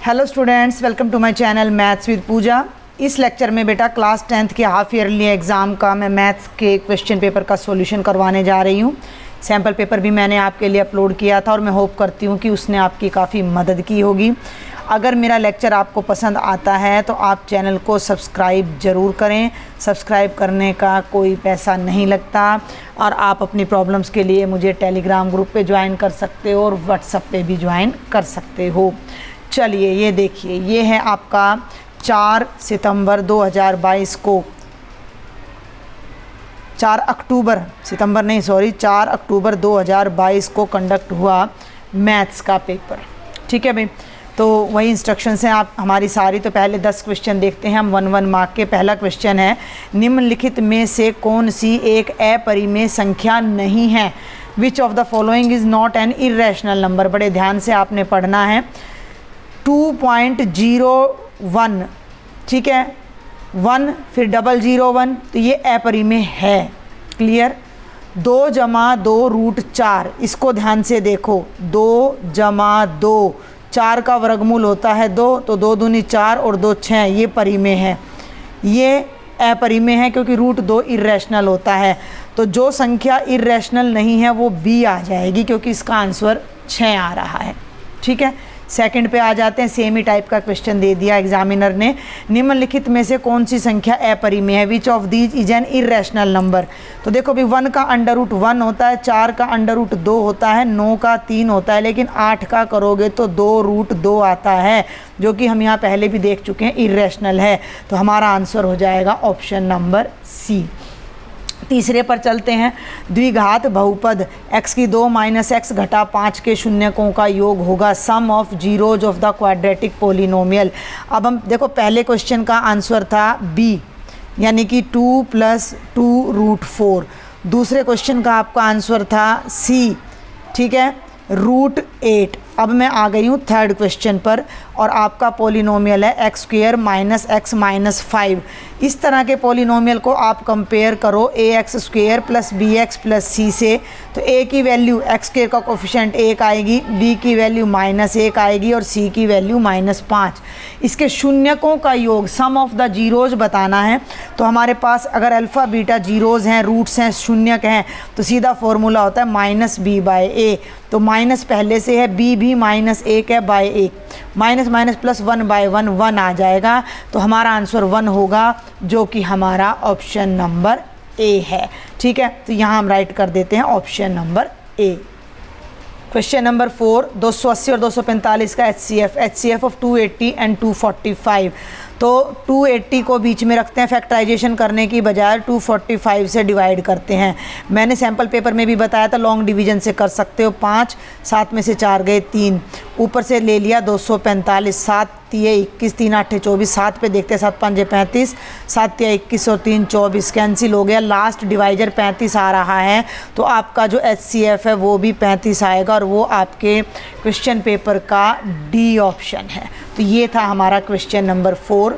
Hello students, welcome to my channel maths with Pooja. इस lecture में बेटा क्लास 10th के हाफ ईयरली एग्ज़ाम का मैं मैथ्स के क्वेश्चन पेपर का सॉल्यूशन करवाने जा रही हूँ। सैम्पल पेपर भी मैंने आपके लिए अपलोड किया था और मैं होप करती हूँ कि उसने आपकी काफ़ी मदद की होगी। अगर मेरा लेक्चर आपको पसंद आता है तो आप चैनल को सब्सक्राइब ज़रूर करें। सब्सक्राइब करने का कोई पैसा नहीं लगता और आप अपनी प्रॉब्लम्स के लिए मुझे टेलीग्राम ग्रुप पे ज्वाइन कर सकते हो और व्हाट्सएप पे भी ज्वाइन कर सकते हो। चलिए ये देखिए, ये है आपका 4 सितंबर 2022 को 4 अक्टूबर 2022 को कंडक्ट हुआ मैथ्स का पेपर। ठीक है भाई, तो वही इंस्ट्रक्शंस हैं। आप हमारी सारी तो पहले 10 क्वेश्चन देखते हैं हम 1-1 मार्क के। पहला क्वेश्चन है, निम्नलिखित में से कौन सी एक अपरिमेय संख्या नहीं है? Which of the following is not an irrational number. बड़े ध्यान से आपने पढ़ना है। 2.01, ठीक है, 1 फिर 001, तो ये अपरिमेय है। क्लियर। 2 + 2 √4, इसको ध्यान से देखो। 2 + 2, 4 का वर्गमूल होता है 2, तो 2 दूनी 4 और 2 6, ये परिमेय है। ये अपरिमेय है क्योंकि √2 इर्रेशनल होता है। तो जो संख्या इर्रेशनल नहीं है वो बी आ जाएगी क्योंकि इसका आंसर 6 आ रहा है। ठीक है, सेकंड पे आ जाते हैं। सेम ही टाइप का क्वेश्चन दे दिया एग्जामिनर ने। निम्नलिखित में से कौन सी संख्या अपरिमेय है? Which of these is an irrational number. तो देखो भी 1 का √1 होता है, 4 का √2 होता है, 9 का 3 होता है, लेकिन 8 का करोगे तो 2√2 आता है, जो कि हम यहाँ पहले भी देख चुके हैं, इर्रेशनल है। तो हमारा आंसर हो जाएगा ऑप्शन नंबर सी। तीसरे पर चलते हैं। द्विघात बहुपद x⁻² - x - 5 के शून्यकों का योग होगा sum of zeros of the quadratic polynomial. अब हम देखो, पहले क्वेश्चन का आंसर था बी, यानी कि 2 + 2 √4। दूसरे क्वेश्चन का आपका आंसर था सी, ठीक है, √8। अब मैं आ गई हूँ थर्ड क्वेश्चन पर और आपका पोलिनोमियल है x² - x - 5। इस तरह के पोलिनोमियल को आप कंपेयर करो ax² + bx + c से। तो a की वैल्यू x² का कोफिशिएंट 1 आएगी, b की वैल्यू -1 आएगी और c की वैल्यू -5। इसके शून्यकों का योग सम ऑफ द जीरोज बताना है। तो हमारे पास अगर अल्फ़ा बीटा जीरोज हैं, रूट्स हैं, शून्यक हैं, तो सीधा फॉर्मूला होता है -b/a। तो माइनस पहले से है, b भी -1 है बाय 1, माइनस प्लस 1/1 1 आ जाएगा। तो हमारा आंसर 1 होगा, जो कि हमारा ऑप्शन नंबर ए है। ठीक है, तो यहाँ हम राइट कर देते हैं option number A. Question number 4, 280 और 245 का HCF ऑफ 280 एंड 245। तो 280 को बीच में रखते हैं, फैक्टराइजेशन करने की बजाय 245 से डिवाइड करते हैं। मैंने सैम्पल पेपर में भी बताया था, लॉन्ग डिवीजन से कर सकते हो। 5, 7 में से 4 गए 3, ऊपर से ले लिया 245, 7 × 21, 3 × 8 = 24, 7 पे देखते हैं, 7 × 5 = 35, 7 × 21 और 3 = 24, कैंसिल हो गया। लास्ट डिवाइजर 35 आ रहा है, तो आपका जो HCF है वो भी 35 आएगा और वो आपके क्वेश्चन पेपर का डी ऑप्शन है। तो ये था हमारा question number 4।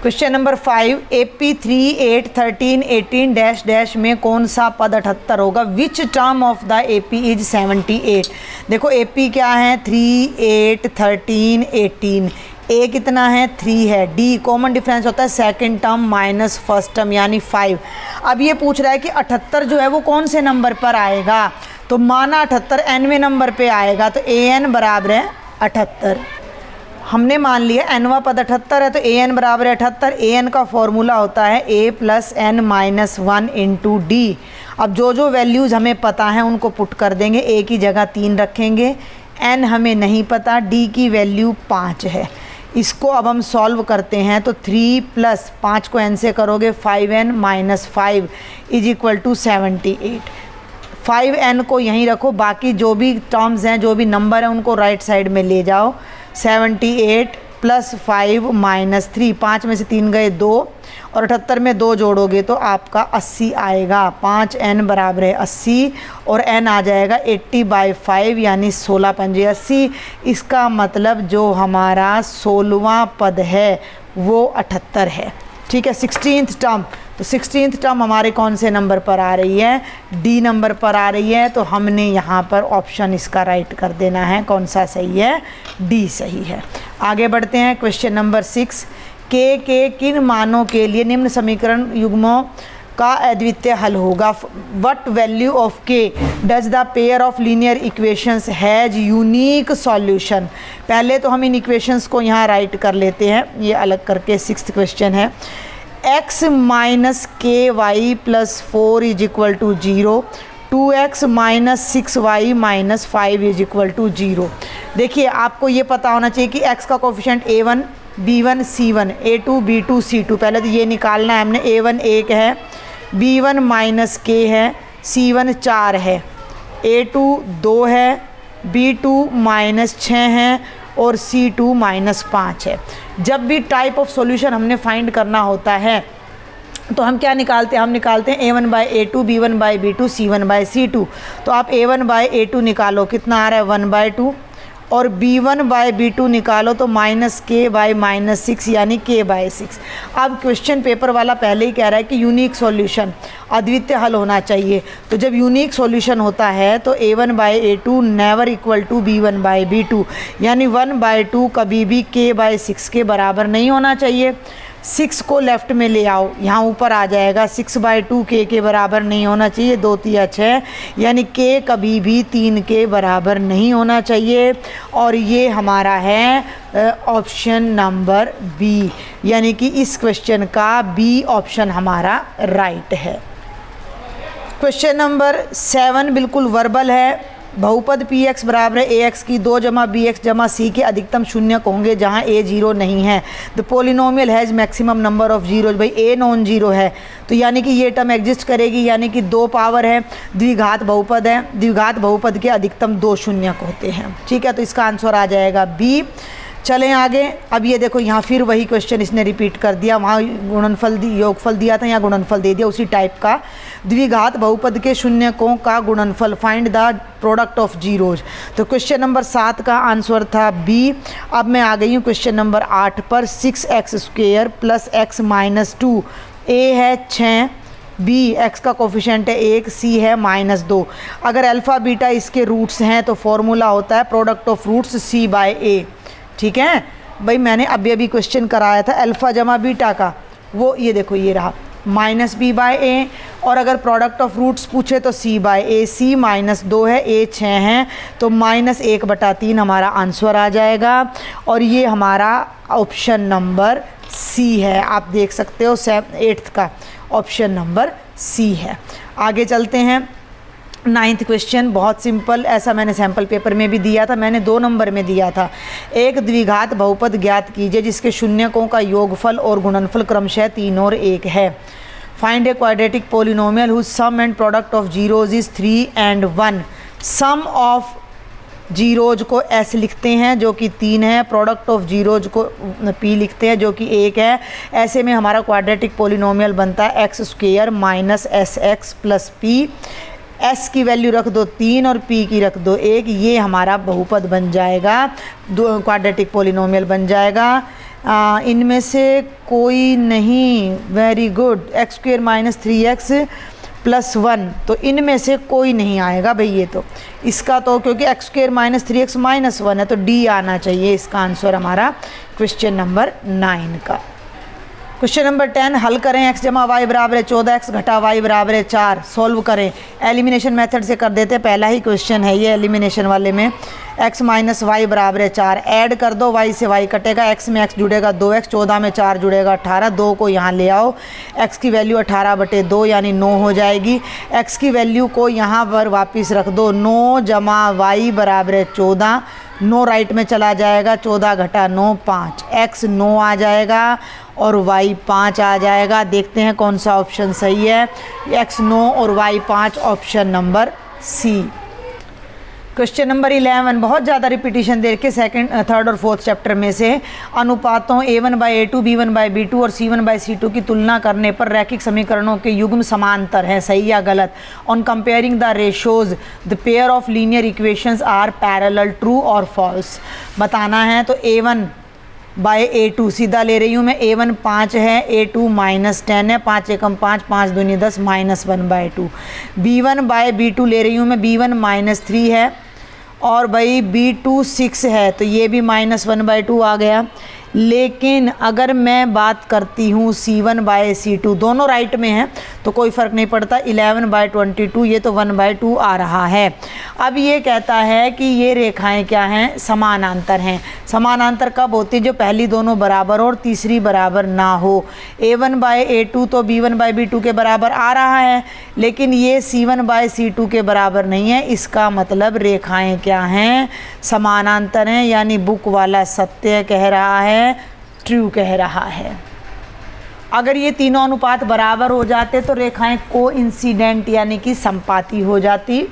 Question number 5, AP 3, 8, 13, 18 में कौन सा पद 78 होगा? Which term of the AP is 78? देखो AP क्या है, 3, 8, 13, 18। A कितना है, 3 है। D कॉमन डिफरेंस होता है second term minus first term, यानी 5। अब ये पूछ रहा है कि 78 जो है वो कौन से नंबर पर आएगा? तो माना 78 nवें नंबर पे आएगा, तो AN बराबर है 78। हमने मान लिया nवां पद 78 है, तो AN बराबर है 78। AN का फॉर्मूला होता है A + n - 1 × D। अब जो वैल्यूज़ हमें पता हैं उनको पुट कर देंगे। A की जगह 3 रखेंगे, n हमें नहीं पता, D की वैल्यू 5 है। इसको अब हम सॉल्व करते हैं, तो 3 + 5 को n से करोगे 5n - 5 = 78। 5n को यहीं रखो, बाकी जो भी टर्म्स हैं, जो भी नंबर हैं, उनको राइट साइड में ले जाओ। 78 + 5 - 3, 5 में से 3 गए 2 और 78 में 2 जोड़ोगे तो आपका 80 आएगा। 5n बराबर है 80 और n आ जाएगा 80/5, यानी 16 × 5 = 80। इसका मतलब जो हमारा 16वां पद है वो 78 है। ठीक है, 16th टर्म। तो 16th टर्म हमारे कौन से नंबर पर आ रही है? डी नंबर पर आ रही है। तो हमने यहाँ पर ऑप्शन इसका राइट कर देना है। कौन सा सही है? डी सही है। आगे बढ़ते हैं क्वेश्चन नंबर 6। के किन मानों के लिए निम्न समीकरण युग्मों का अद्वितीय हल होगा? व्हाट वैल्यू ऑफ के does the pair of linear equations has unique solution? पहले तो हम इन इक्वेशंस को यहाँ राइट कर लेते हैं, ये अलग करके। 6th क्वेश्चन है x minus K Y plus 4 is equal to 0, 2x minus 6y minus 5 is equal to 0। देखिए आपको ये पता होना चाहिए कि x का coefficient a1 b1 c1 a2 b2 c2। पहले तो ये निकालना है हमने। a1 1 है, b1 माइनस k है, c1 4 है, a2 2 है, b2 माइनस 6 है और c2 माइनस 5 है। जब भी टाइप ऑफ सॉल्यूशन हमने फाइंड करना होता है तो हम क्या निकालते हैं? हम निकालते हैं a1 by a2 b1 by b2 c1 by c2। तो आप a1 बाई a2 निकालो, कितना आ रहा है 1/2, और b1 बाई b2 निकालो तो माइनस के बाई माइनस 6 यानी k बाई 6। अब क्वेश्चन पेपर वाला पहले ही कह रहा है कि यूनिक सॉल्यूशन, अद्वितीय हल होना चाहिए। तो जब यूनिक सॉल्यूशन होता है तो a1 by a2 never equal to b1 by b2, यानी 1/2 कभी भी k बाई 6 के बराबर नहीं होना चाहिए। 6 को लेफ़्ट में ले आओ, यहाँ ऊपर आ जाएगा। 6/2 k के बराबर नहीं होना चाहिए, 2 तिया 6, यानी k कभी भी 3 के बराबर नहीं होना चाहिए। और ये हमारा है ऑप्शन नंबर बी, यानी कि इस क्वेश्चन का बी ऑप्शन हमारा राइट है। क्वेश्चन नंबर 7 बिल्कुल वर्बल है। बहुपद पी एक्स बराबर है ए एक्स की 2 जमा बी एक्स जमा सी के अधिकतम शून्यक होंगे जहां ए 0 नहीं है। The polynomial has maximum number of zeros. भाई ए नॉन जीरो है तो यानी कि ये टर्म एग्जिस्ट करेगी, यानी कि 2 पावर है, द्विघात बहुपद है, द्विघात बहुपद के अधिकतम 2 शून्यक होते हैं। ठीक है, तो इसका आंसर आ जाएगा बी। चलें आगे। अब ये देखो यहाँ फिर वही क्वेश्चन इसने रिपीट कर दिया, वहाँ गुणनफल योगफल दिया था, यहाँ गुणनफल दे दिया उसी टाइप का। द्विघात बहुपद के शून्यकों का गुणनफल, find the product of zeros. तो क्वेश्चन नंबर 7 का आंसर था बी। अब मैं आ गई हूँ क्वेश्चन नंबर 8 पर। 6x² plus x minus 2, a है 6, b x का कोफिशिएंट है 1, c है -2। अगर अल्फ़ा बीटा इसके रूट्स हैं तो फॉर्मूला होता है product of roots c by a। ठीक है भाई, मैंने अभी क्वेश्चन कराया था अल्फ़ा जमा बीटा का, वो ये देखो ये रहा -b बाय a। और अगर प्रोडक्ट ऑफ रूट्स पूछे तो c बाय a, c -2 है, a 6 है, तो -1/3 हमारा आंसर आ जाएगा। और ये हमारा ऑप्शन नंबर c है। आप देख सकते हो 8th का ऑप्शन नंबर c है। आगे चलते हैं। 9th क्वेश्चन बहुत सिंपल, ऐसा मैंने सैम्पल पेपर में भी दिया था, मैंने 2 नंबर में दिया था। एक द्विघात बहुपद ज्ञात कीजिए जिसके शून्यकों का योगफल और गुणनफल क्रमशः 3 और 1 है। Find a quadratic polynomial whose sum and product of zeros is 3 and 1। Sum of zeros को एस लिखते हैं जो कि 3 है, प्रोडक्ट ऑफ जीरोज को पी लिखते हैं जो कि 1 है। ऐसे में हमारा क्वाड्रेटिक पोलिनोमियल बनता है x² minus sx plus p। s की वैल्यू रख दो 3 और p की रख दो 1, ये हमारा बहुपद बन जाएगा, क्वाड्रेटिक पोलिनोमियल बन जाएगा। इनमें से कोई नहीं, very good, x² minus 3x plus 1, तो इनमें से कोई नहीं आएगा भाई। ये तो इसका तो क्योंकि x² माइनस 3x माइनस 1 है तो d आना चाहिए इसका आंसर हमारा क्वेश्चन नंबर 9 का। क्वेश्चन नंबर 10 हल करें। x जमा वाई बराबर है 14x घटा वाई बराबर है 4। सॉल्व करें। एलिमिनेशन मेथड से कर देते हैं, पहला ही क्वेश्चन है ये एलिमिनेशन वाले में। x माइनस वाई बराबर है 4, ऐड कर दो, y से y कटेगा, x में x जुड़ेगा 2x, 14 में 4 जुड़ेगा 18, 2 को यहाँ ले आओ, x की वैल्यू 18/2 यानी 9 हो जाएगी। x की वैल्यू को यहाँ पर वापस रख दो, 9 जमा वाई बराबर है 14, 9 राइट में चला जाएगा, 14 घटा 9 5, x 9 आ जाएगा और y 5 आ जाएगा। देखते हैं कौन सा ऑप्शन सही है, x 9 और y 5, option number C. Question number 11 बहुत ज़्यादा रिपीटिशन दे के 2nd, 3rd और 4th चैप्टर में से अनुपातों a1/a2 b1/b2 और c1/c2 की तुलना करने पर रैखिक समीकरणों के युग्म समांतर हैं, सही या गलत। On comparing the ratios the pair of linear equations are parallel, true और फॉल्स बताना है। तो a1/a2 सीधा ले रही हूँ मैं, a1 5 है, a2 -10 है, 5 एकम 5, 5 दूनी 10, -1/2। b1/b2 ले रही हूँ मैं, b1 -3 है और भाई B2 6 है तो ये भी -1/2 आ गया। लेकिन अगर मैं बात करती हूँ C1/C2, दोनों राइट में हैं तो कोई फ़र्क नहीं पड़ता, 11/22 ये तो 1/2 आ रहा है। अब ये कहता है कि ये रेखाएं क्या हैं, समानांतर हैं। समानांतर कब होती है, जो पहली दोनों बराबर हो और तीसरी बराबर ना हो। A1/A2 तो B1/B2 के बराबर आ रहा है, लेकिन ये C1/C2 के बराबर नहीं है। इसका मतलब रेखाएं क्या हैं, समानांतर हैं, यानी बुक वाला सत्य कह रहा है, ट्रू कह रहा है। अगर ये तीनों अनुपात बराबर हो जाते तो रेखाएं कोइंसिडेंट यानी कि संपाती हो जाती।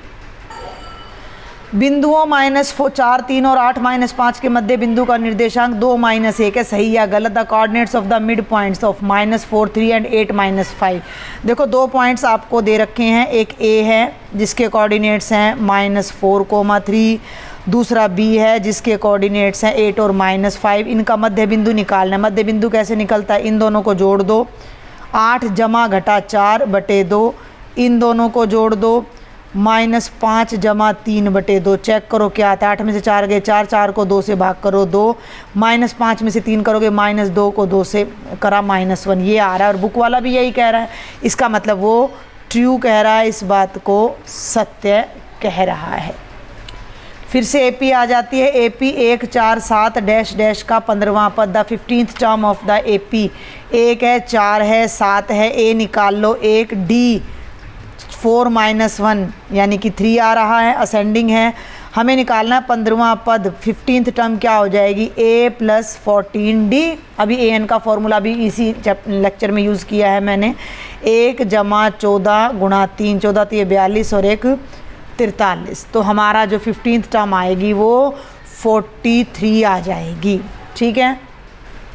बिंदुओं -4, 3 और 8, -5 के मध्य बिंदु का निर्देशांक 2, -1 है, सही या गलत। The coordinates of the mid points of -4, 3 and 8, -5। देखो 2 पॉइंट्स आपको दे रखे हैं, एक A है जिसके कोऑर्डिनेट्स हैं -4, 3, दूसरा B है जिसके कोऑर्डिनेट्स हैं 8 और -5। इनका मध्य बिंदु निकालना है। मध्य बिंदु कैसे निकलता है, इन दोनों को जोड़ दो, 8 + घटा 4/2, इन दोनों को जोड़ दो, -5 + 3/2। चेक करो क्या आता है, 8 में से 4 गए 4, 4 को 2 से भाग करो 2, -5 में से 3 करोगे -2 को 2 से करा -1, ये आ रहा है। और बुक वाला भी यही कह रहा है, इसका मतलब वो ट्रू कह रहा है, इस बात को सत्य कह रहा है। फिर से AP आ जाती है। AP 1, 4, 7 डैश डैश का 15वां पद, the 15th term of the AP। 1 है, 4 है, 7 है, A निकाल लो 1, D 4 - 1 यानी कि 3 आ रहा है, असेंडिंग है। हमें निकालना है 15वां पद, 15th टर्म क्या हो जाएगी, A + 14D। अभी AN का फॉर्मूला भी इसी लेक्चर में यूज़ किया है मैंने। 1 + 14 × 3, 14 तो ये 42 और 1 43। तो हमारा जो 15th टर्म आएगी वो 43 आ जाएगी। ठीक है।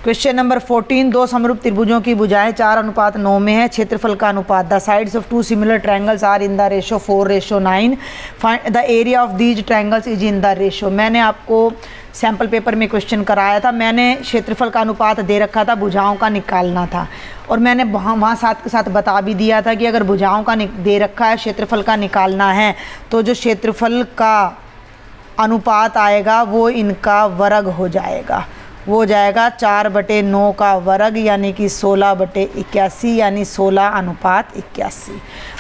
क्वेश्चन नंबर 14, 2 समरूप त्रिभुजों की भुजाएं 4:9 में है, क्षेत्रफल का अनुपात। The sides of 2 similar triangles are in the ratio 4:9। Find the area of these triangles is in the ratio. मैंने आपको सैम्पल पेपर में क्वेश्चन कराया था, मैंने क्षेत्रफल का अनुपात दे रखा था, भुजाओं का निकालना था, और मैंने वहाँ साथ के साथ बता भी दिया था कि अगर भुजाओं का दे रखा है, क्षेत्रफल का निकालना है, तो जो क्षेत्रफल का अनुपात आएगा वो इनका वर्ग हो जाएगा, वो हो जाएगा 4/9 का वर्ग यानी कि 16/81 यानी 16:81।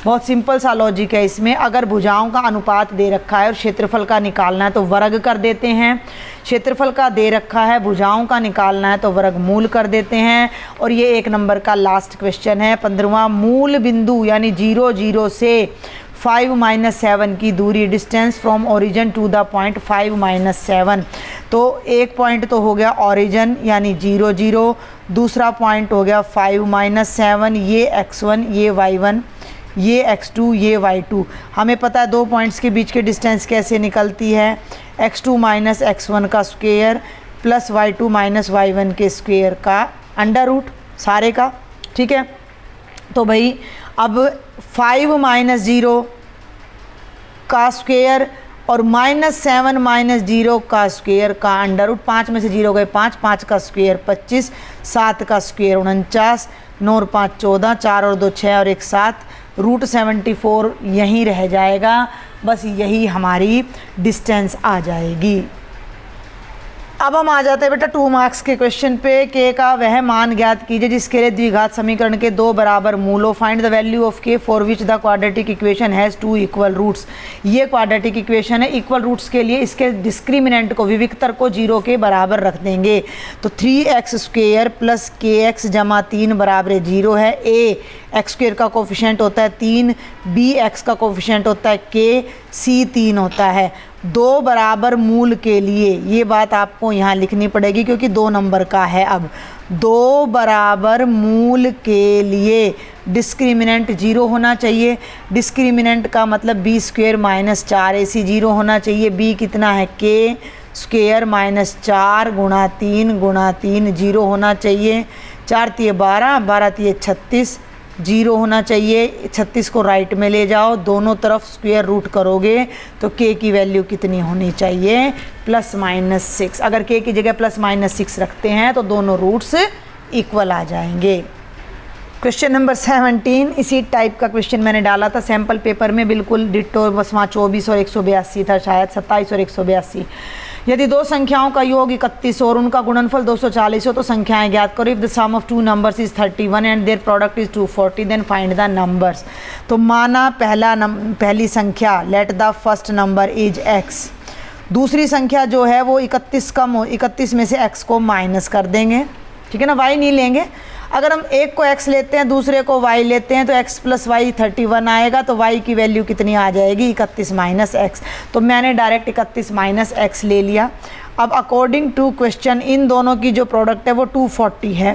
बहुत सिंपल सा लॉजिक है इसमें। अगर भुजाओं का अनुपात दे रखा है और क्षेत्रफल का निकालना है तो वर्ग कर देते हैं, क्षेत्रफल का दे रखा है भुजाओं का निकालना है तो वर्गमूल कर देते हैं। और ये 1 नंबर का लास्ट क्वेश्चन है, 15वां। मूल बिंदु यानी 0, 0 से 5 - 7 की दूरी, distance from origin to the point 5 - 7। तो एक पॉइंट तो हो गया ओरिजिन यानी 0, 0, दूसरा पॉइंट हो गया 5 - 7, ये x1 ये y1 ये x2 ये y2। हमें पता है 2 पॉइंट्स के बीच के डिस्टेंस कैसे निकलती है, x2 - x1 का स्क्वायर प्लस y2 - y1 के स्क्वायर का अंडर रूट सारे का। ठीक है। तो भाई अब 5 - 0 का स्क्वायर और -7 - 0 का स्क्वायर का अंडर रूट, 5 में से 0 गए 5, 5 का स्क्वायर 25, 7 का स्क्वायर 49, 9 और 5 14, 4 और 2 6 और 1 7, √74 यहीं रह जाएगा। बस यही हमारी डिस्टेंस आ जाएगी। अब हम आ जाते हैं बेटा 2 मार्क्स के क्वेश्चन पे। के का वह मान ज्ञात कीजिए जिसके लिए द्विघात समीकरण के 2 बराबर मूल हो। Find the value of K for which the quadratic equation has 2 equal roots. ये क्वाड्रेटिक इक्वेशन है, इक्वल रूट्स के लिए इसके डिस्क्रिमिनेंट को, विविक्तर को 0 के बराबर रख देंगे। तो 3x² + kx = 3 बराबर 0 है। a x² का कोफिशिएंट होता है 3, b x का कोफिशिएंट होता है k, c 3 होता है। 2 बराबर मूल के लिए ये बात आपको यहाँ लिखनी पड़ेगी क्योंकि 2 नंबर का है। अब 2 बराबर मूल के लिए डिस्क्रिमिनेंट 0 होना चाहिए। डिस्क्रिमिनेंट का मतलब b² - 4ac 0 होना चाहिए। b कितना है, k² - 4 × 3 × 3 0 होना चाहिए। 4 × 12, 12 × 36 0 होना चाहिए। 36 को राइट में ले जाओ, दोनों तरफ स्क्वायर रूट करोगे तो k की वैल्यू कितनी होनी चाहिए, ±6। अगर k की जगह ±6 रखते हैं तो दोनों रूट्स इक्वल आ जाएंगे। क्वेश्चन नंबर 17 इसी टाइप का क्वेश्चन मैंने डाला था सैम्पल पेपर में, बिल्कुल डिट्टो, बस वहाँ 24 और 182 था, शायद 27 और 182। यदि दो संख्याओं का योग 31 और उनका गुणनफल 240 हो तो संख्याएं ज्ञात करो। If the sum of two numbers is 31 and their product is 240 then find the numbers. तो माना पहली संख्या let the first number is x, दूसरी संख्या जो है वो 31 कम हो, 31 में से x को माइनस कर देंगे, ठीक है ना, y नहीं लेंगे। अगर हम एक को x लेते हैं दूसरे को y लेते हैं तो x प्लस वाई 31 आएगा, तो y की वैल्यू कितनी आ जाएगी 31 माइनस एक्स। तो मैंने डायरेक्ट 31 माइनस एक्स ले लिया। अब अकॉर्डिंग टू क्वेश्चन इन दोनों की जो प्रोडक्ट है वो 240 है,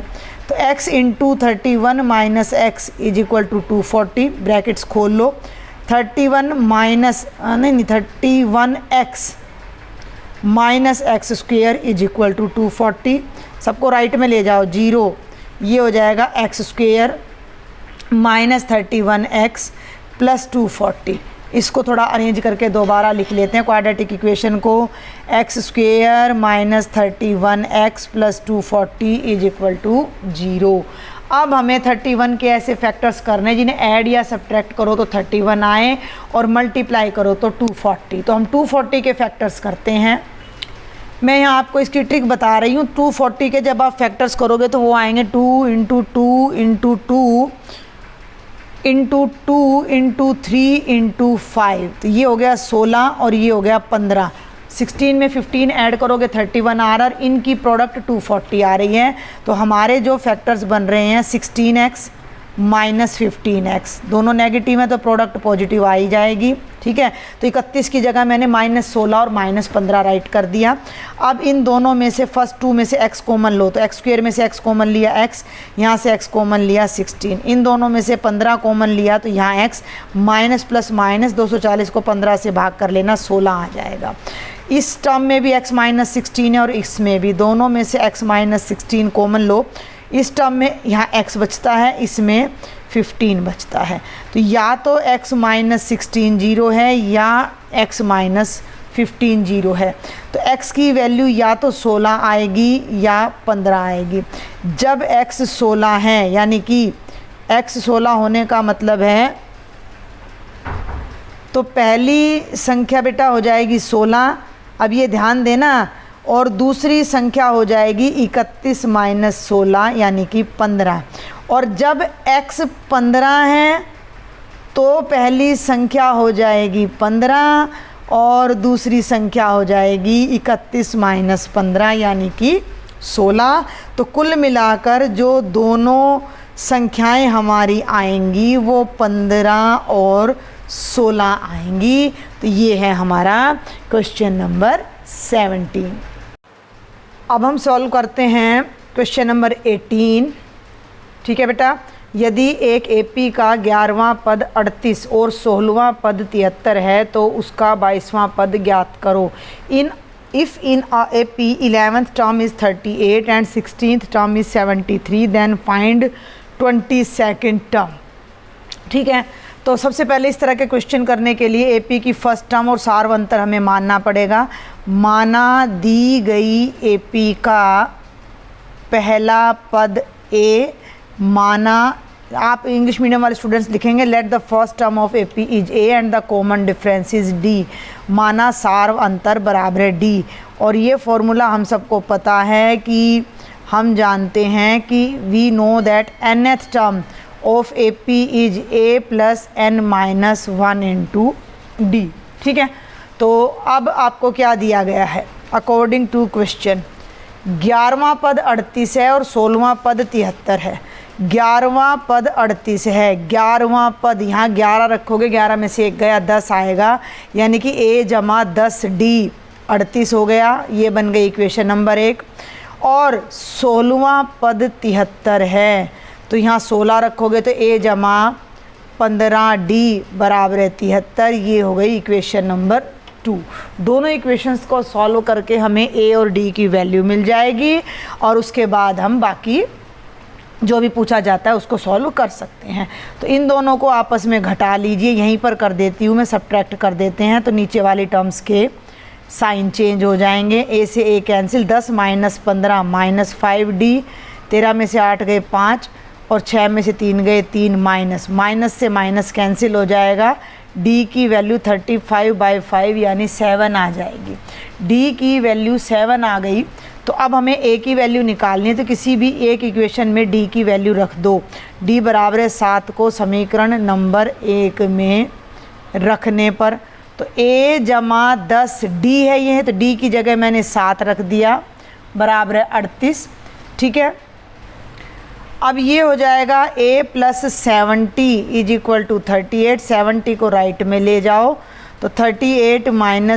तो x into 31 minus x is equal to 240, brackets खोल लो। 31 माइनस नहीं 31x minus x square is equal to 240, सबको राइट में ले जाओ, 0, ये हो जाएगा x square minus 31x plus 240। इसको थोड़ा अरेंज करके दोबारा लिख लेते हैं क्वाड्रेटिक इक्वेशन को, x square minus 31x plus 240 is equal to 0। अब हमें 31 के ऐसे फैक्टर्स करने जिन्हें ऐड या सब्ट्रैक्ट करो तो 31 आए और मल्टीप्लाई करो तो 240। तो हम 240 के फैक्टर्स करते हैं। मैं यहाँ आपको इसकी ट्रिक बता रही हूँ। 240 के जब आप फैक्टर्स करोगे तो वो आएंगे 2 into 2 into 2 into 2 into 3 into 5, तो ये हो गया 16 और ये हो गया 15। 16 में 15 ऐड करोगे 31 आ रहा, इनकी प्रोडक्ट 240 आ रही है। तो हमारे जो फैक्टर्स बन रहे हैं 16x माइनस 15x, दोनों नेगेटिव हैं तो प्रोडक्ट पॉजिटिव आ ही जाएगी, ठीक है। तो 31 की जगह मैंने -16 और -15 राइट कर दिया। अब इन दोनों में से फर्स्ट 2 में से x कॉमन लो, तो x स्क्वायर में से x कॉमन लिया x, यहाँ से x कॉमन लिया 16, इन दोनों में से 15 कॉमन लिया तो यहाँ x माइनस प्लस माइनस 240 को 15 से भाग कर लेना, 16 आ जाएगा। इस टर्म में भी x माइनस 16 है और इसमें भी, दोनों में से x माइनस 16 कॉमन लो। इस टर्म में यहाँ x बचता है, इसमें 15 बचता है। तो या तो x माइनस 16 0 है या x माइनस 15 0 है। तो x की वैल्यू या तो 16 आएगी या 15 आएगी। जब x 16 है यानी कि x 16 होने का मतलब है, तो पहली संख्या बेटा हो जाएगी 16, अब ये ध्यान देना, और दूसरी संख्या हो जाएगी 31 माइनस 16 यानी कि 15। और जब x 15 है तो पहली संख्या हो जाएगी 15 और दूसरी संख्या हो जाएगी 31 माइनस 15 यानी कि 16। तो कुल मिलाकर जो दोनों संख्याएं हमारी आएंगी वो 15 और 16 आएंगी। तो ये है हमारा क्वेश्चन नंबर 17। अब हम सॉल्व करते हैं क्वेश्चन नंबर 18, ठीक है बेटा। यदि एक एपी का 11वां पद 38 और 16वां पद 73 है तो उसका 22वां पद ज्ञात करो। If in AP 11th term is 38 and 16th term is 73 then find 22nd term, ठीक है। तो सबसे पहले इस तरह के क्वेश्चन करने के लिए एपी की फर्स्ट टर्म और सार्वंतर हमें मानना पड़ेगा। माना दी गई एपी का पहला पद ए, माना, आप इंग्लिश मीडियम वाले स्टूडेंट्स लिखेंगे late the first term of AP is A and the common difference is D. माना सार्व अंतर बराबर है डी। और ये फॉर्मूला हम सबको पता है कि हम जानते हैं कि we know that nth term of AP is a plus n minus 1 into d, ठीक है। तो अब आपको क्या दिया गया है अकॉर्डिंग टू क्वेश्चन, 11वां पद 38 है और 16वां पद 73 है। 11वां पद 38 है, 11वां पद यहाँ 11 रखोगे, 11 में से 1 गया 10 आएगा, यानी कि a जमा 10 डी 38 हो गया। ये बन गई इक्वेशन नंबर 1। और 16वां पद 73 है, तो यहाँ 16 रखोगे तो a जमा 15 डी बराबर है 73। ये हो गई इक्वेशन नंबर 2। दोनों इक्वेशंस को सॉल्व करके हमें a और d की वैल्यू मिल जाएगी और उसके बाद हम बाकी जो भी पूछा जाता है उसको सॉल्व कर सकते हैं। तो इन दोनों को आपस में घटा लीजिए, यहीं पर कर देती हूँ मैं, सब्ट्रैक्ट कर देते हैं तो नीचे वाली टर्म्स के साइन चेंज हो जाएंगे। a से a cancel, 10 minus 15 minus 5 D, 13 में से 8 गए 5 और 6 में से 3 गए 3, माइनस माइनस से माइनस कैंसिल हो जाएगा। डी की वैल्यू 35/5 यानी 7 आ जाएगी। डी की वैल्यू 7 आ गई। तो अब हमें ए की वैल्यू निकालनी है, तो किसी भी एक इक्वेशन में डी की वैल्यू रख दो। डी बराबर है 7 को समीकरण नंबर 1 में रखने पर, तो a जमा 10 डी है ये है, तो डी की जगह मैंने 7 रख दिया, बराबर है 38। ठीक है, अब ये हो जाएगा a + 70 = 38। 70 को राइट में ले जाओ तो 38 -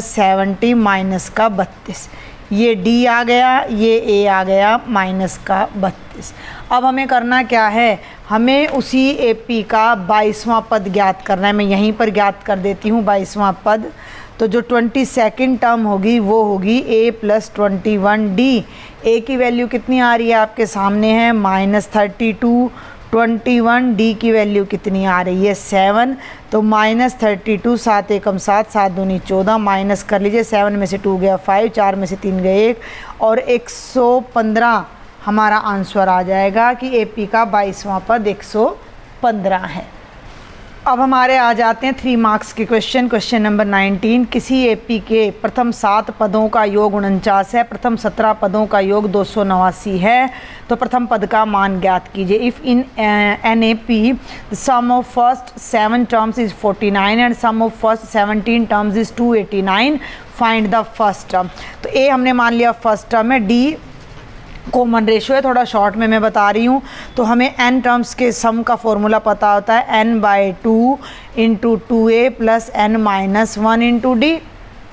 70 माइनस का 32, ये d आ गया, ये a आ गया माइनस का 32। अब हमें करना क्या है, हमें उसी AP का 22वां पद ज्ञात करना है। मैं यहीं पर ज्ञात कर देती हूँ 22वां पद। तो जो 22nd टर्म होगी वो होगी a + 21d। a की वैल्यू कितनी आ रही है आपके सामने है -32। 21d की वैल्यू कितनी आ रही है 7, तो -32 7 एकम 7 7 दूनी 14, माइनस कर लीजिए। 7 में से 2 गया 5, 4 में से 3 गए 1 और 115 हमारा आंसर आ जाएगा कि AP का 22वां पद 115 है। अब हमारे आ जाते हैं 3 मार्क्स के क्वेश्चन नंबर 19। किसी AP के प्रथम 7 पदों का योग 49 है, प्रथम 17 पदों का योग 289 है, तो प्रथम पद का मान ज्ञात कीजिए। If in an AP the sum of first 7 terms is 49 and sum of first 17 terms is 289, find the first term. तो A हमने मान लिया फर्स्ट टर्म है, D कॉमन रेशो है, थोड़ा शॉर्ट में मैं बता रही हूँ। तो हमें n टर्म्स के सम का फॉर्मूला पता होता है n/2 × 2a + n - 1 × d।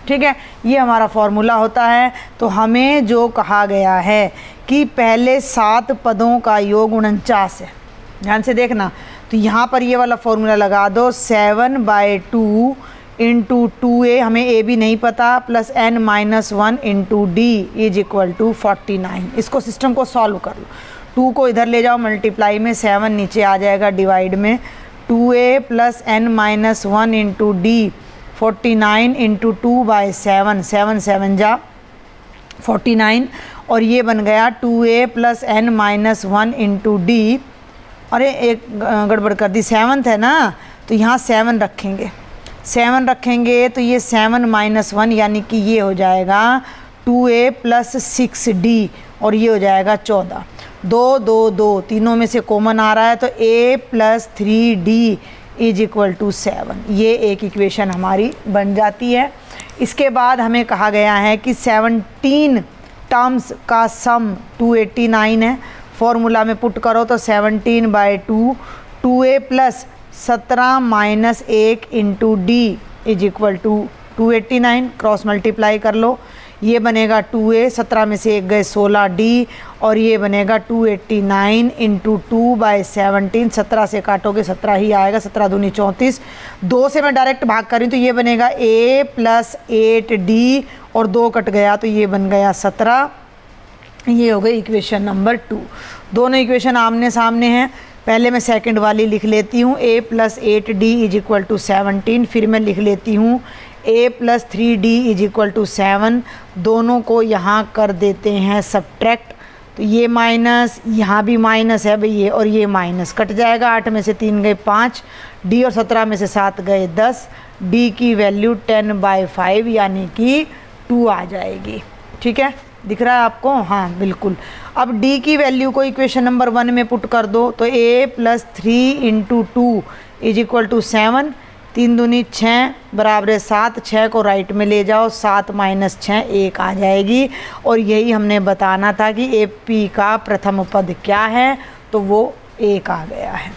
ठीक है, ये हमारा फॉर्मूला होता है। तो हमें जो कहा गया है कि पहले 7 पदों का योग 49 है, ध्यान से देखना। तो यहाँ पर ये वाला फॉर्मूला लगा दो, 7/2 × 2a, हमें a भी नहीं पता, + n - 1 × d = 49। इसको सिस्टम को सॉल्व कर लो। 2 को इधर ले जाओ मल्टीप्लाई में, 7 नीचे आ जाएगा डिवाइड में, 2a + n - 1 × d 49 × 2/7, 7 7 जा 49, और ये बन गया 2a + n - 1 × d। अरे एक गड़बड़ कर दी, 7th है ना, तो यहाँ 7 रखेंगे, 7 रखेंगे तो ये 7 - 1 यानी कि ये हो जाएगा 2a + 6d, और ये हो जाएगा 14। 2 2 2 तीनों में से कॉमन आ रहा है, तो a + 3d = 7। ये एक इक्वेशन हमारी बन जाती है। इसके बाद हमें कहा गया है कि 17 टर्म्स का सम 289 है। फॉर्मूला में पुट करो तो 17/2 2a + 17 - 1 × d = 289, क्रॉस मल्टीप्लाई कर लो, ये बनेगा 2a, 17 में से 1 गए 16d, और ये बनेगा 289 × 2/17। 17 से काटोगे 17 ही आएगा, 17 दूनी 34, 2 से मैं डायरेक्ट भाग कर रही हूँ तो ये बनेगा a + 8d, और 2 कट गया तो ये बन गया 17। ये हो गई इक्वेशन नंबर 2। दोनों इक्वेशन आमने सामने हैं। पहले मैं सेकंड वाली लिख लेती हूँ, a + 8d = 17। फिर मैं लिख लेती हूँ a + 3d = 7। दोनों को यहाँ कर देते हैं सब्ट्रैक्ट, तो ये माइनस, यहाँ भी माइनस है भाई ये, और ये माइनस कट जाएगा। 8 में से 3 गए 5, d और 17 में से 7 गए 10, d की वैल्यू 10/5 यानी कि 2 आ जाएगी। ठीक है, दिख रहा है आपको? हाँ बिल्कुल। अब d की वैल्यू को इक्वेशन नंबर 1 में पुट कर दो, तो a + 3 × 2 = 7, 3 दूनी 6 बराबर है 7, 6 को राइट में ले जाओ, 7 - 6 1 आ जाएगी। और यही हमने बताना था कि AP का प्रथम पद क्या है, तो वो 1 आ गया है।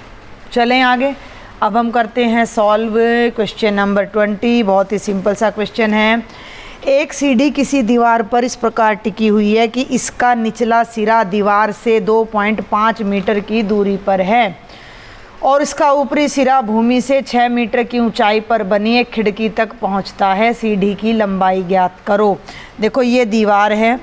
चलें आगे, अब हम करते हैं सॉल्व क्वेश्चन नंबर 20। बहुत ही सिंपल सा क्वेश्चन है। एक सीढ़ी किसी दीवार पर इस प्रकार टिकी हुई है कि इसका निचला सिरा दीवार से 2.5 मीटर की दूरी पर है और इसका ऊपरी सिरा भूमि से 6 मीटर की ऊंचाई पर बनी एक खिड़की तक पहुंचता है। सीढ़ी की लंबाई ज्ञात करो। देखो ये दीवार है।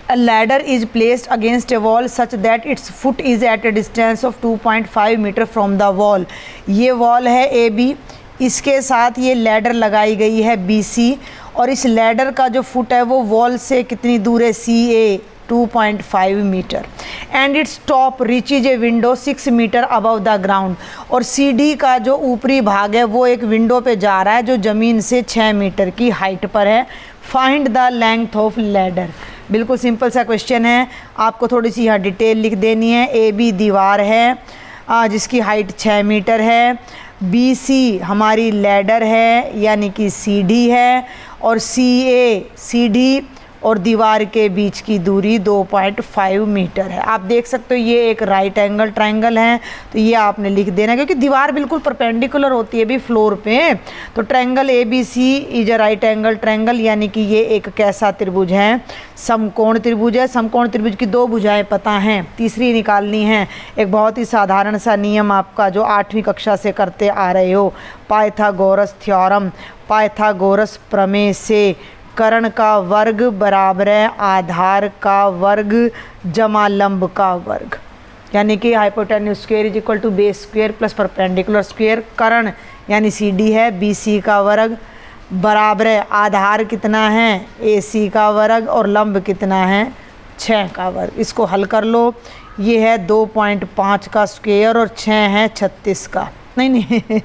A ladder is placed against a wall such that its foot is at a distance of 2.5 metre from the wall। ये वॉल है AB, इसके साथ ये लैडर लगाई गई है BC, और इस लैडर का जो फुट है वो वॉल से कितनी दूर है CA, 2.5 metre and it's top reaches a window 6 metre above the ground. और सीढ़ी का जो ऊपरी भाग है वो एक विंडो पे जा रहा है जो ज़मीन से 6 मीटर की हाइट पर है। Find the length of ladder. बिल्कुल सिंपल सा क्वेश्चन है, आपको थोड़ी सी यहाँ डिटेल लिख देनी है। ए बी दीवार है जिसकी हाइट 6 मीटर है, बी सी हमारी लैडर है यानी कि सीढ़ी है, और सी ए सीढ़ी और दीवार के बीच की दूरी 2.5 मीटर है। आप देख सकते हो ये एक राइट एंगल ट्रायंगल है, तो ये आपने लिख देना क्योंकि दीवार बिल्कुल परपेंडिकुलर होती है भी फ्लोर पे। तो triangle A B C is a right angle triangle, यानी कि ये एक कैसा त्रिभुज है? समकोण त्रिभुज है। समकोण त्रिभुज की 2 भुजाएं पता हैं, तीसरी निकालनी है। एक बहुत ही साधारण सा नियम आपका जो 8वीं कक्षा से करते आ रहे हो, पाइथागोरस थ्योरम, पाइथागोरस प्रमेय से कर्ण का वर्ग बराबर है आधार का वर्ग जमा लंब का वर्ग, यानी कि hypotenuse square is equal to base square plus perpendicular square. कर्ण यानी सी डी है, बी सी का वर्ग बराबर है आधार कितना है? ए सी का वर्ग, और लंब कितना है? 6 का वर्ग। इसको हल कर लो, ये है 2.5 का स्क्वायर और 6 है 36 का, नहीं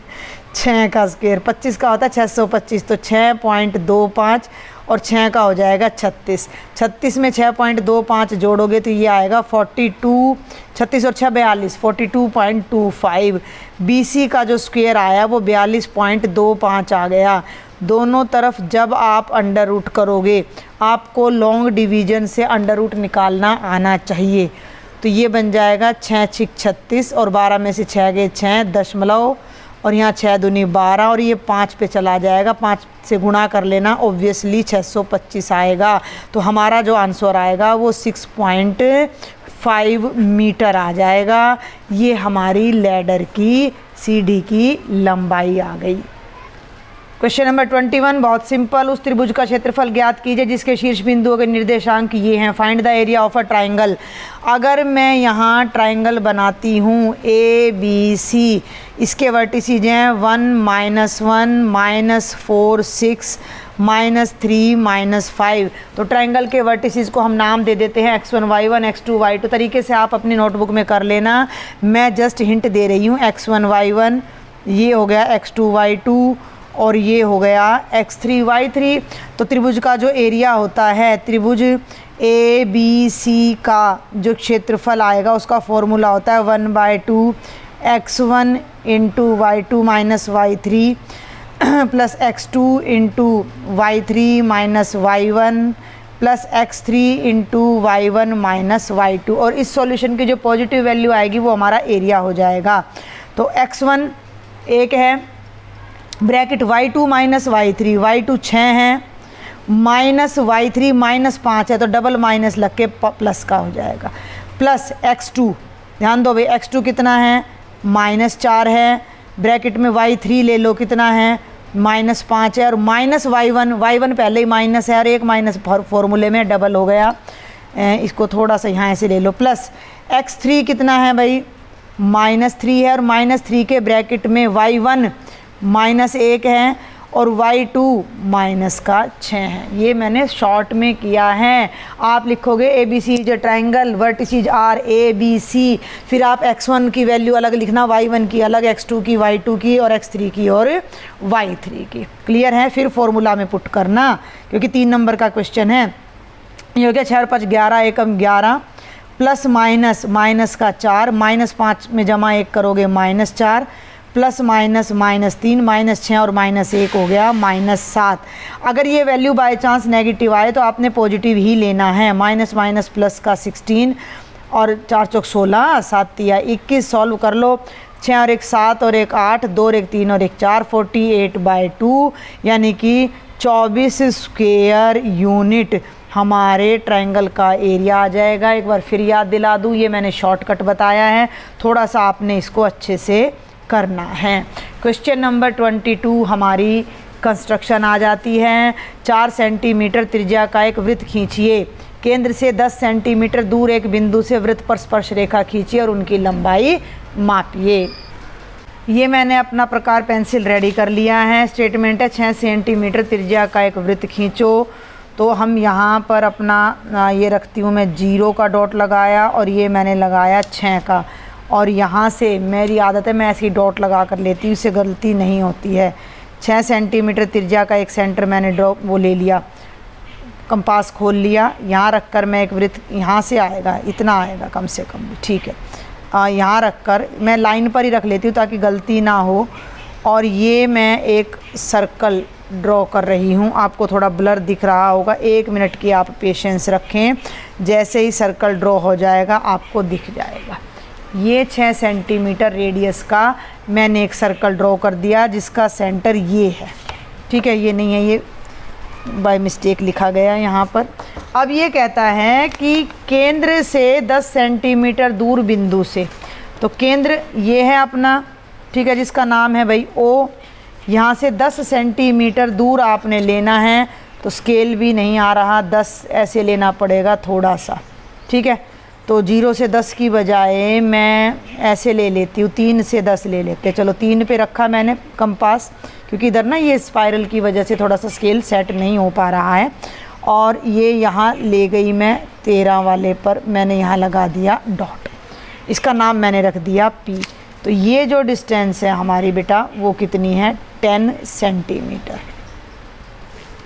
6 का स्क्वायर 25 का होता है 625, तो 6.25 और 6 का हो जाएगा 36। 36 में 6.25 जोड़ोगे तो ये आएगा 42, 36 और 6 42, 42.25। BC का जो स्क्वायर आया वो 42.25 आ गया। दोनों तरफ जब आप अंडर रूट करोगे, आपको लॉन्ग डिवीजन से अंडर रूट निकालना आना चाहिए। तो ये बन जाएगा 6 6 36 और 12 में से 6 गए 6 दशमलव, और यहाँ 6 दूनी 12 और ये 5 पे चला जाएगा, 5 से गुणा कर लेना, ऑब्वियसली 625 आएगा। तो हमारा जो आंसर आएगा वो 6.5 मीटर आ जाएगा। ये हमारी लैडर की सीढ़ी की लंबाई आ गई। क्वेश्चन नंबर 21 बहुत सिंपल। उस त्रिभुज का क्षेत्रफल ज्ञात कीजिए जिसके शीर्ष बिंदुओं के निर्देशांक ये हैं। Find the area of a triangle. अगर मैं यहाँ ट्राइंगल बनाती हूँ ए बी सी, इसके वर्टिसेज हैं 1 -1 -4 6 -3 -5। तो ट्राइंगल के वर्टिसेज को हम नाम दे देते हैं x1 y1 x2 y2। तरीके से आप अपनी नोटबुक में कर लेना, मैं जस्ट हिंट दे रही हूँ। x1 y1 ये हो गया, x2 y2 और ये हो गया x3 y3। तो त्रिभुज का जो एरिया होता है, त्रिभुज ए बी सी का जो क्षेत्रफल आएगा उसका फॉर्मूला होता है 1/2 x1 into y2 minus y3 plus x2 into y3 minus y1 plus x3 into y1 minus y2। और इस सॉल्यूशन की जो पॉजिटिव वैल्यू आएगी वो हमारा एरिया हो जाएगा। तो x1 एक है, bracket y2 minus y3, y2 6 है, माइनस y3 माइनस 5 है, तो डबल माइनस लग के प्लस का हो जाएगा, प्लस x2। ध्यान दो भाई, x2 कितना है? -4 है, ब्रैकेट में y3 ले लो कितना है? -5 है, और माइनस y1 पहले ही माइनस है और एक माइनस फॉर्मूले में डबल हो गया। इसको थोड़ा सा यहाँ से ले लो, प्लस x3 कितना है भाई? -3 है, और -3 के ब्रैकेट में y1 -1 है और y2 -6 है। ये मैंने शॉर्ट में किया है। आप लिखोगे A B C is a triangle, vertices are A B C, फिर आप x1 की वैल्यू अलग लिखना, y1 की अलग, x2 की, y2 की और x3 की और y3 की। क्लियर है? फिर फॉर्मूला में पुट करना क्योंकि 3 नंबर का क्वेश्चन है। ये हो गया 6 और 5 11, एकम 11 प्लस माइनस का 4, -5 में जमा 1 करोगे -4 प्लस माइनस -3 -6 और -1 हो गया -7। अगर ये वैल्यू बाय चांस नेगेटिव आए तो आपने पॉजिटिव ही लेना है। माइनस प्लस का 16 और 4 चौक 16, 7 तिया 21। सॉल्व कर लो, 6 और 1 7 और 1 8, 2 और 1 3 और 1 4, 48/2 यानी कि 24 स्क्वायर यूनिट हमारे ट्रायंगल का एरिया आ जाएगा। एक बार फिर याद दिला दूँ, ये मैंने शॉर्टकट बताया है, थोड़ा सा आपने इसको अच्छे से करना है। क्वेश्चन नंबर 22 हमारी कंस्ट्रक्शन आ जाती है। 4 सेंटीमीटर त्रिज्या का एक वृत्त खींचिए, केंद्र से 10 सेंटीमीटर दूर एक बिंदु से वृत्त पर स्पर्श रेखा खींचिए और उनकी लंबाई मापिए। ये मैंने अपना प्रकार पेंसिल रेडी कर लिया है। स्टेटमेंट है 6 सेंटीमीटर त्रिज्या का एक वृत्त खींचो, तो हम यहाँ पर अपना ये रखती हूँ मैं 0 का डॉट लगाया और ये मैंने लगाया 6 का, और यहाँ से मेरी आदत है मैं ऐसी डॉट लगा कर लेती हूँ, इससे गलती नहीं होती है। 6 सेंटीमीटर त्रिज्या का एक सेंटर मैंने ड्रॉ वो ले लिया, कंपास खोल लिया, यहाँ रख कर मैं एक वृत्त, यहाँ से आएगा इतना आएगा कम से कम भी, ठीक है। यहाँ रख कर मैं लाइन पर ही रख लेती हूँ ताकि गलती ना हो, और ये मैं एक सर्कल ड्रॉ कर रही हूँ। आपको थोड़ा ब्लर दिख रहा होगा, 1 मिनट की आप पेशेंस रखें, जैसे ही सर्कल ड्रॉ हो जाएगा आपको दिख जाएगा। ये 6 सेंटीमीटर रेडियस का मैंने एक सर्कल ड्रॉ कर दिया जिसका सेंटर ये है, ठीक है। ये नहीं है, ये बाय मिस्टेक लिखा गया यहाँ पर। अब ये कहता है कि केंद्र से 10 सेंटीमीटर दूर बिंदु से, तो केंद्र ये है अपना, ठीक है, जिसका नाम है भाई O। यहाँ से 10 सेंटीमीटर दूर आपने लेना है, तो स्केल भी नहीं आ रहा, 10 ऐसे लेना पड़ेगा थोड़ा सा, ठीक है। तो 0 से 10 की बजाय मैं ऐसे ले लेती हूँ, 3 से 10 ले लेते। चलो 3 पे रखा मैंने कंपास, क्योंकि इधर ना ये स्पाइरल की वजह से थोड़ा सा स्केल सेट नहीं हो पा रहा है। और ये यहाँ ले गई मैं 13 वाले पर, मैंने यहाँ लगा दिया डॉट, इसका नाम मैंने रख दिया P। तो ये जो डिस्टेंस है हमारी बेटा वो कितनी है, 10 सेंटीमीटर,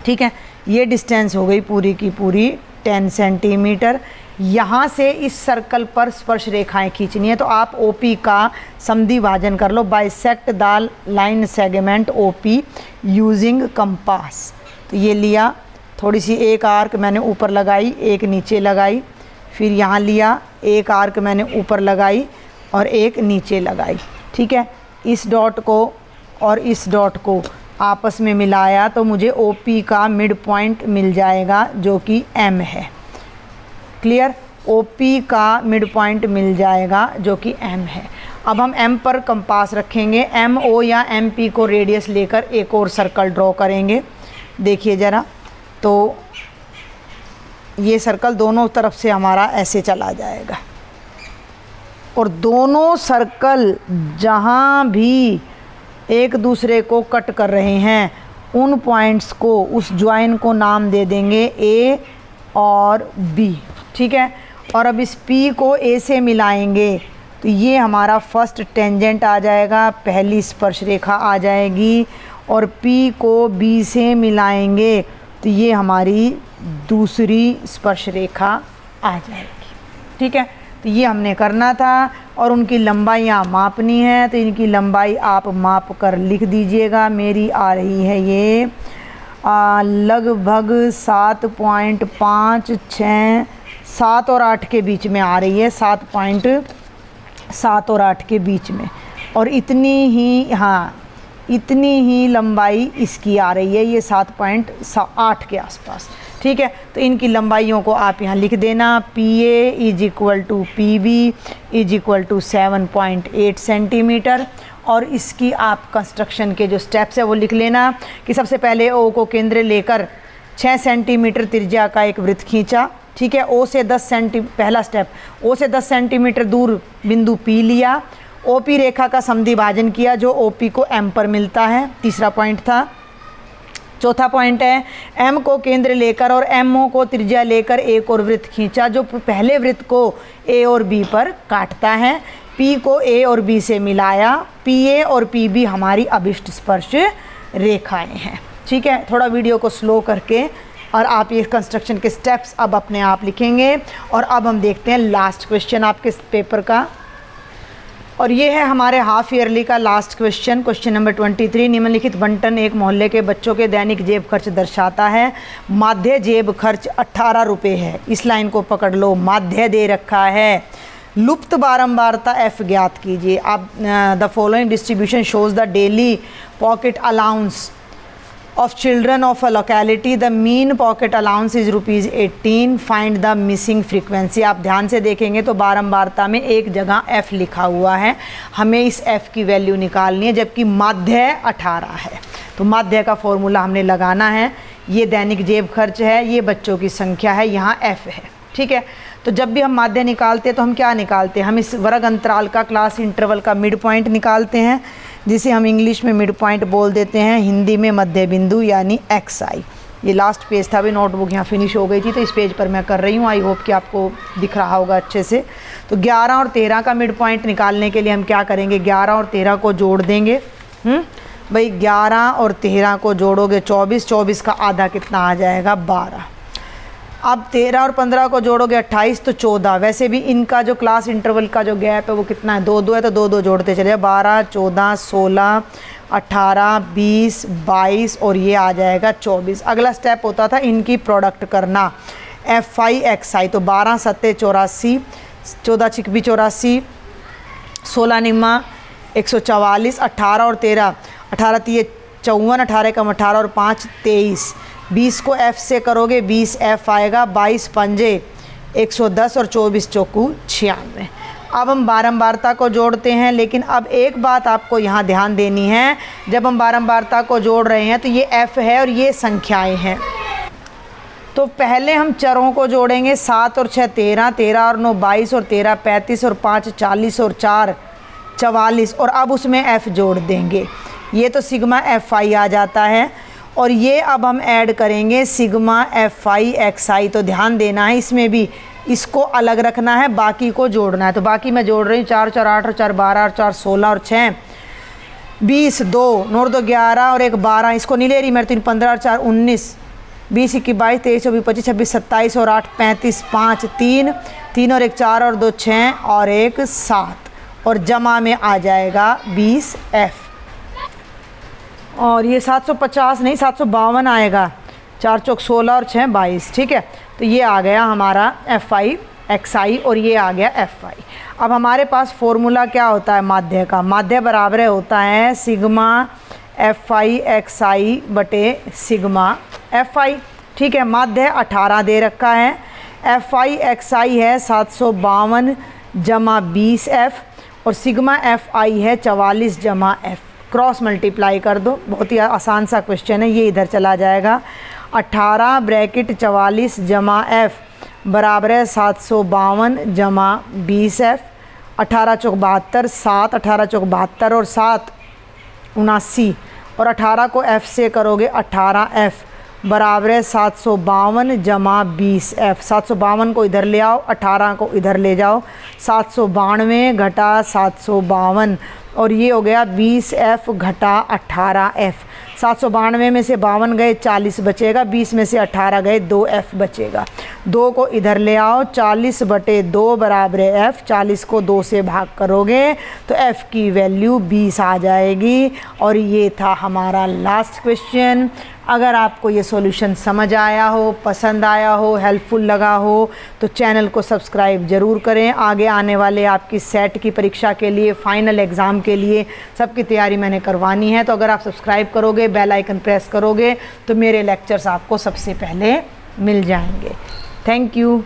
ठीक है। ये डिस्टेंस हो गई पूरी की पूरी 10 सेंटीमीटर। यहाँ से इस सर्कल पर स्पर्श रेखाएं खींचनी है, तो आप OP का समद्वि भाजन कर लो, bisect the line segment OP using compass. तो ये लिया, थोड़ी सी एक आर्क मैंने ऊपर लगाई, एक नीचे लगाई, फिर यहाँ लिया, एक आर्क मैंने ऊपर लगाई और एक नीचे लगाई, ठीक है। इस डॉट को और इस डॉट को आपस में मिलाया तो मुझे OP का मिड पॉइंट मिल जाएगा जो कि M है, क्लियर। OP का मिड पॉइंट मिल जाएगा जो कि M है। अब हम M पर कंपास रखेंगे, MO या MP को रेडियस लेकर एक और सर्कल ड्रॉ करेंगे। देखिए ज़रा, तो ये सर्कल दोनों तरफ से हमारा ऐसे चला जाएगा, और दोनों सर्कल जहाँ भी एक दूसरे को कट कर रहे हैं उन पॉइंट्स को, उस ज्वाइन को नाम दे देंगे A और B, ठीक है। और अब इस P को A से मिलाएंगे तो ये हमारा फर्स्ट टेंजेंट आ जाएगा, पहली स्पर्श रेखा आ जाएगी, और P को B से मिलाएंगे तो ये हमारी दूसरी स्पर्श रेखा आ जाएगी, ठीक है। तो ये हमने करना था, और उनकी लंबाइयाँ मापनी है, तो इनकी लंबाई आप माप कर लिख दीजिएगा। मेरी आ रही है ये लगभग 7.56, 7 और 8 के बीच में आ रही है, 7.7 और 8 के बीच में, और इतनी ही, हाँ इतनी ही लंबाई इसकी आ रही है, ये 7.8 के आसपास, ठीक है। तो इनकी लंबाइयों को आप यहाँ लिख देना, PA = PB = 7.8 सेंटीमीटर। और इसकी आप कंस्ट्रक्शन के जो स्टेप्स है वो लिख लेना कि सबसे पहले O को केंद्र लेकर 6 सेंटीमीटर त्रिज्या का एक वृत्त खींचा, ठीक है। O से 10 सेंटीमीटर, पहला स्टेप, O से 10 सेंटीमीटर दूर बिंदु P लिया, OP रेखा का समद्वि भाजन किया जो OP को M पर मिलता है, तीसरा पॉइंट था। चौथा पॉइंट है M को केंद्र लेकर और MO को त्रिज्या लेकर एक और वृत्त खींचा जो पहले वृत्त को A और B पर काटता है। P को A और B से मिलाया, PA और PB हमारी अभिष्ट स्पर्श रेखाएं हैं, ठीक है। थोड़ा वीडियो को स्लो करके और आप ये कंस्ट्रक्शन के स्टेप्स अब अपने आप लिखेंगे। और अब हम देखते हैं लास्ट क्वेश्चन आपके पेपर का, और ये है हमारे हाफ ईयरली का लास्ट क्वेश्चन, क्वेश्चन नंबर 23। निम्नलिखित बंटन एक मोहल्ले के बच्चों के दैनिक जेब खर्च दर्शाता है। माध्य जेब खर्च 18 रुपये है। इस लाइन को पकड़ लो, माध्य दे रखा है। लुप्त बारंबारता F ज्ञात कीजिए। आप the following distribution shows the daily pocket allowance of children of a locality. The mean pocket allowance is ₹18. Find the missing frequency. आप ध्यान से देखेंगे तो बारंबारता में एक जगह F लिखा हुआ है, हमें इस F की वैल्यू निकालनी है, जबकि माध्य 18 है। तो माध्य का फॉर्मूला हमने लगाना है। ये दैनिक जेब खर्च है, ये बच्चों की संख्या है, यहाँ F है, ठीक है। तो जब भी हम माध्य निकालते हैं तो हम क्या निकालते हैं, हम इस वर्ग अंतराल का, क्लास इंटरवल का मिड पॉइंट निकालते हैं, जिसे हम इंग्लिश में मिड पॉइंट बोल देते हैं, हिंदी में मध्य बिंदु यानी XI, ये लास्ट पेज था, अभी नोटबुक यहाँ फिनिश हो गई थी तो इस पेज पर मैं कर रही हूँ। आई होप कि आपको दिख रहा होगा अच्छे से। तो 11 और 13 का मिड पॉइंट निकालने के लिए हम क्या करेंगे, 11 और 13 को जोड़ देंगे। भाई 11 और 13 को जोड़ोगे 24, 24 का आधा कितना आ जाएगा, 12। अब 13 और 15 को जोड़ोगे 28 तो 14। वैसे भी इनका जो क्लास इंटरवल का जो गैप है वो कितना है, 2 2 है, तो 2 2 जोड़ते चले, 12 14 16 18 20 22 और ये आ जाएगा 24। अगला स्टेप होता था इनकी प्रोडक्ट करना, FI XI। तो 12 7 84, 14 6 84, 16 निम्मा 144, 18 और 13, 18 3 54, 18 कम 18 और 5 23। 20 को F से करोगे 20 F आएगा, 22 पंजे 110 और 24 चौकू 96। अब हम बारंबारता को जोड़ते हैं, लेकिन अब एक बात आपको यहाँ ध्यान देनी है, जब हम बारंबारता को जोड़ रहे हैं तो ये F है और ये संख्याएं हैं। तो पहले हम चरों को जोड़ेंगे, 7 और 6 13, 13 और 9 22 और 13 35 और 5 40 और 4 44 और अब उसमें F जोड़ देंगे। ये तो सिग्मा FI आ जाता है और ये अब हम ऐड करेंगे सिग्मा FI XI। तो ध्यान देना है, इसमें भी इसको अलग रखना है, बाकी को जोड़ना है। तो बाकी मैं जोड़ रही हूँ, 4 4 8 और 4 12 और 4 16 और 6 20, 2 9 2 11 और 1 12। इसको नहीं ले रही मैं, 3 15 और 4 19, 20 21 22 23 24 25 26 27 और 8 35, 5 3 3 और 1 4 और 2 6 और 1 7 और जमा में आ जाएगा 20 F। और ये 750 नहीं 752 आएगा, 4 चौक 16 और 6 22। ठीक है, तो ये आ गया हमारा FI XI और ये आ गया FI। अब हमारे पास फॉर्मूला क्या होता है माध्य का, माध्य बराबर होता है सिग्मा FI XI बटे सिग्मा FI। ठीक है, माध्य 18 दे रखा है, FI XI है 752 जमा 20 F और सिग्मा FI है 44 जमा F। क्रॉस मल्टीप्लाई कर दो, बहुत ही आसान सा क्वेश्चन है, ये इधर चला जाएगा। 18 ब्रैकेट 44 जमा F बराबर है 752 जमा 20 F। 18 चौक 72, 7 18 चौक 72 और 7 79 और 18 को F से करोगे 18 F बराबर है 752 जमा 20 F। 752 को इधर ले आओ, 18 को इधर ले जाओ, 792 घटा 752 और ये हो गया 20 F घटा 18 F। 792 में से 52 गए 40 बचेगा, 20 में से 18 गए 2 F बचेगा। 2 को इधर ले आओ, 40 बटे 2 बराबर है F। 40 को 2 से भाग करोगे तो F की वैल्यू 20 आ जाएगी। और ये था हमारा लास्ट क्वेश्चन। अगर आपको ये सॉल्यूशन समझ आया हो, पसंद आया हो, हेल्पफुल लगा हो तो चैनल को सब्सक्राइब ज़रूर करें। आगे आने वाले आपकी सेट की परीक्षा के लिए, फाइनल एग्ज़ाम के लिए सबकी तैयारी मैंने करवानी है। तो अगर आप सब्सक्राइब करोगे, बेल आइकन प्रेस करोगे तो मेरे लेक्चर्स आपको सबसे पहले मिल जाएंगे। Thank you.